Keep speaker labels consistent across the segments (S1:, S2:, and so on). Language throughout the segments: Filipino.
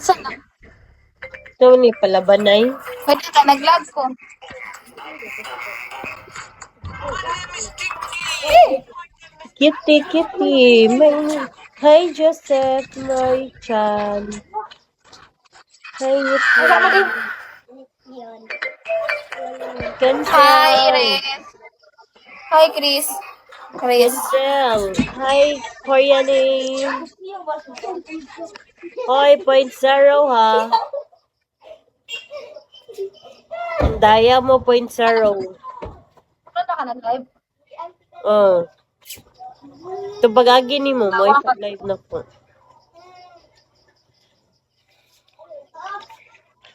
S1: Saan na?
S2: Ito ni palabanay.
S1: Pwede ka, nag-vlog ko.
S2: Kitty, kitty. Hi, Joseph, my chan. Hi,
S1: Kasama din.
S2: Cancel.
S1: Hi, Res. Hi, Chris. Chris.
S2: Cancel. Hi, Korean name. Hoy, 0.0 ha. Ang daya mo, 0.0.
S1: Ano ka nag-live?
S2: Oh. Ito bagagi ni mo ipag-live na po.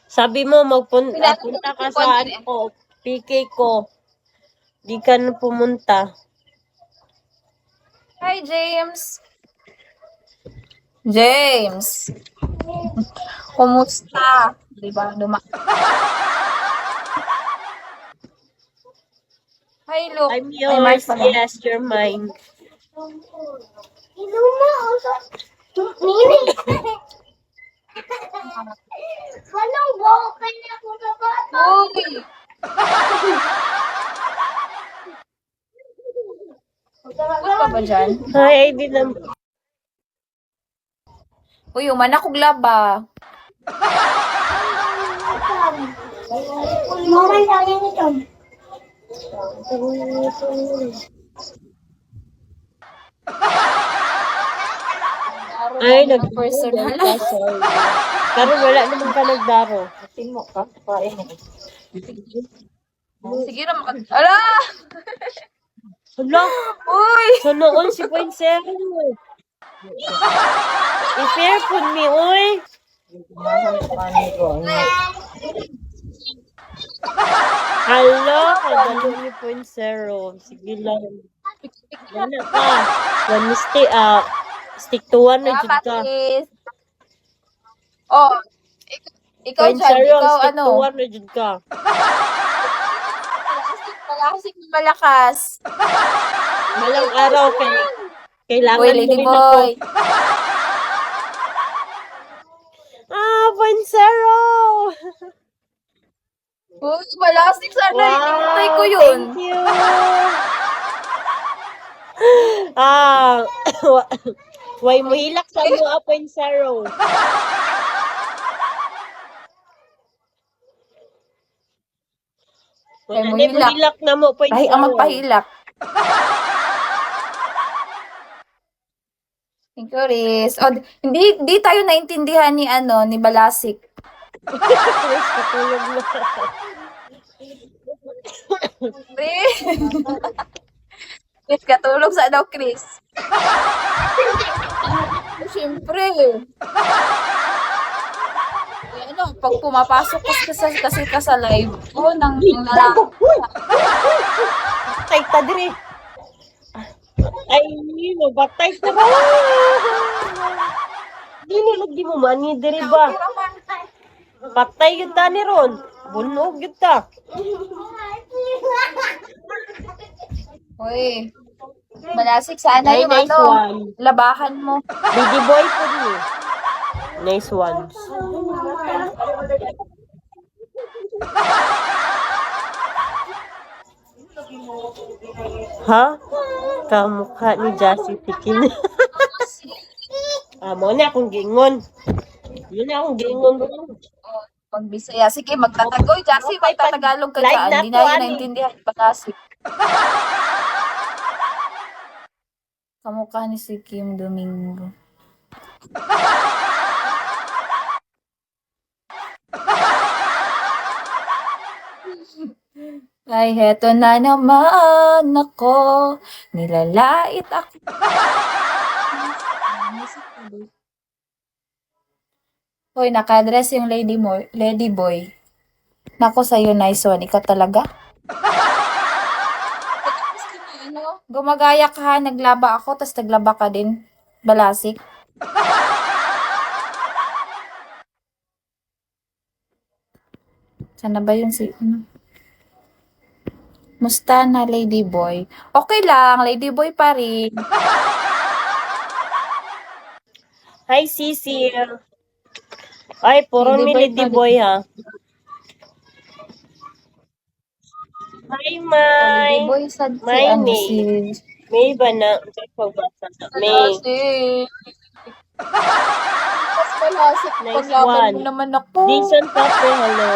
S2: Sabi mo, punta ka sa ko, PK ko. Di ka na pumunta.
S1: Hi, James. James. Kumusta? Diba? Hi, Luke.
S2: I'm yours. Yes, you're mine.
S1: Anong bokal na ako sa bata? Uy! Good pa ba dyan?
S2: Hi, di na.
S1: Uy, umana kong laba.
S3: Mama, lagi nito.
S2: Ay,
S1: personal.
S2: Pero wala naman ka nagdaro.
S3: Timo ka, kain mo.
S1: Sige na, ala!
S2: Hala,
S1: Uy!
S2: so noon si 0.0. I-fair food me, oy. Hala, kagalo ni 0.0. Sige lang. Wala ka. One stick to one na dyan ka.
S1: Oh, ikaw dyan, ikaw
S2: stick
S1: ano?
S2: to one na dyan ka.
S1: Malakas, malakas.
S2: Malang araw kailangan
S1: Boy,
S2: mo
S1: lady
S2: rin
S1: boy.
S2: ako. 0.0.
S1: Uy, malastik sana.
S2: Wow,
S1: Hinintay ko yun.
S2: Thank you. Why mo hilak sa mo 0.0.
S1: Ay, mo
S2: Wala mo
S1: hilak.
S2: hilak na mo 0.0.
S1: Ay, ang magpahilak. Thank you, Riz. Oh, hindi tayo naintindihan ni ni Balasik.
S2: Katulog na.
S1: Chris. Chris, katulog sa daw, Chris. Siyempre. Pag pumapasok kasi ka sa live, nang lalaki.
S2: Batay ta dire. Ay, batay ta ba? Dili lagi mo mani dire ba? Patay yun ta ni Ron. Bunog yun ta.
S1: Uy. Malasik sana
S2: Ay,
S1: yung
S2: nice one.
S1: labahan mo.
S2: Baby boy po ni. Nice one. Ha? Kamukha ni Jassy Tikin. Mo na akong gingon. Yun na akong gingon.
S1: Pag Bisaya. Sige, magtatagoy. Jassy, magtatagalog ka
S2: Live
S1: dyan.
S2: na
S1: Hindi
S2: to,
S1: na yun
S2: ani.
S1: naintindihan. Balasik. Kamukha ni si Kim Domingo. Ay, heto na naman ako. Nilalait ako. Hoy, naka-dress yung lady boy. Nako sa'yo, nice one. Ikaw talaga? Gumagaya ka ha. Naglaba ako, tas naglaba ka din. Balasik. Sana ba yun si... Musta na, ladyboy? Okay lang, ladyboy pa rin.
S2: Hi, Cecil. Ay, puro
S1: Lady
S2: mi
S1: boy
S2: Lady
S1: pa.
S2: Boy ha. Hi,
S1: O,
S2: May.
S1: Lady boy, sad si
S2: May
S1: ano,
S2: May.
S1: si...
S2: May ba na? Pagbasa na.
S1: Wala
S2: May.
S1: si... Mas kalasik,
S2: Nice
S1: paglaban
S2: one.
S1: mo naman ako.
S2: Jason Cafe, hello.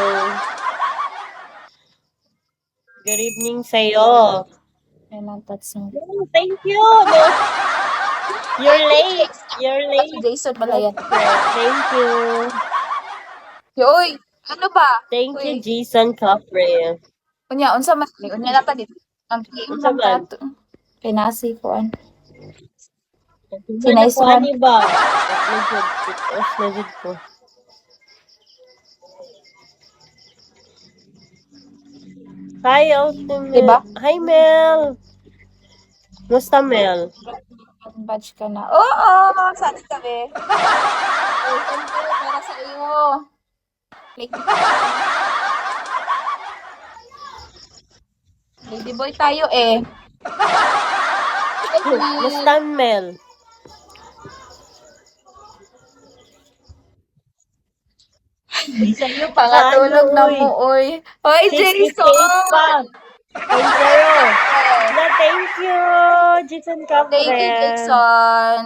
S2: Good evening sa'yo.
S1: Yan ang tats mo.
S2: Oh, thank you. No, you're late. You're
S1: Si
S2: late.
S1: Jason pala yan.
S2: Thank you.
S1: Uy, ano ba?
S2: Thank you,
S1: Uy,
S2: Jason Cafe.
S1: unya, unsa man? Unya na pa dito. Ang
S2: Unsa
S1: kiimang
S2: man?
S1: tato. Pinasi ko an.
S2: Si
S1: Nice
S2: ko
S1: one.
S2: ani ba? Medyo off na jud ko. Hi, Ultimate.
S1: Diba?
S2: Hi, Mel. Musta, Mel?
S1: Badge ka na. Oo, saan ka be? Welcome to para sa iyo. Like, Lady boy tayo eh.
S2: Musta, Mel?
S1: Sa'yo pangatulog na
S2: Uy.
S1: mo, oy. Hoy,
S2: 68
S1: Jason!
S2: pa. Thank you. Na, thank you, Jason Cafe.
S1: Thank you, Jason.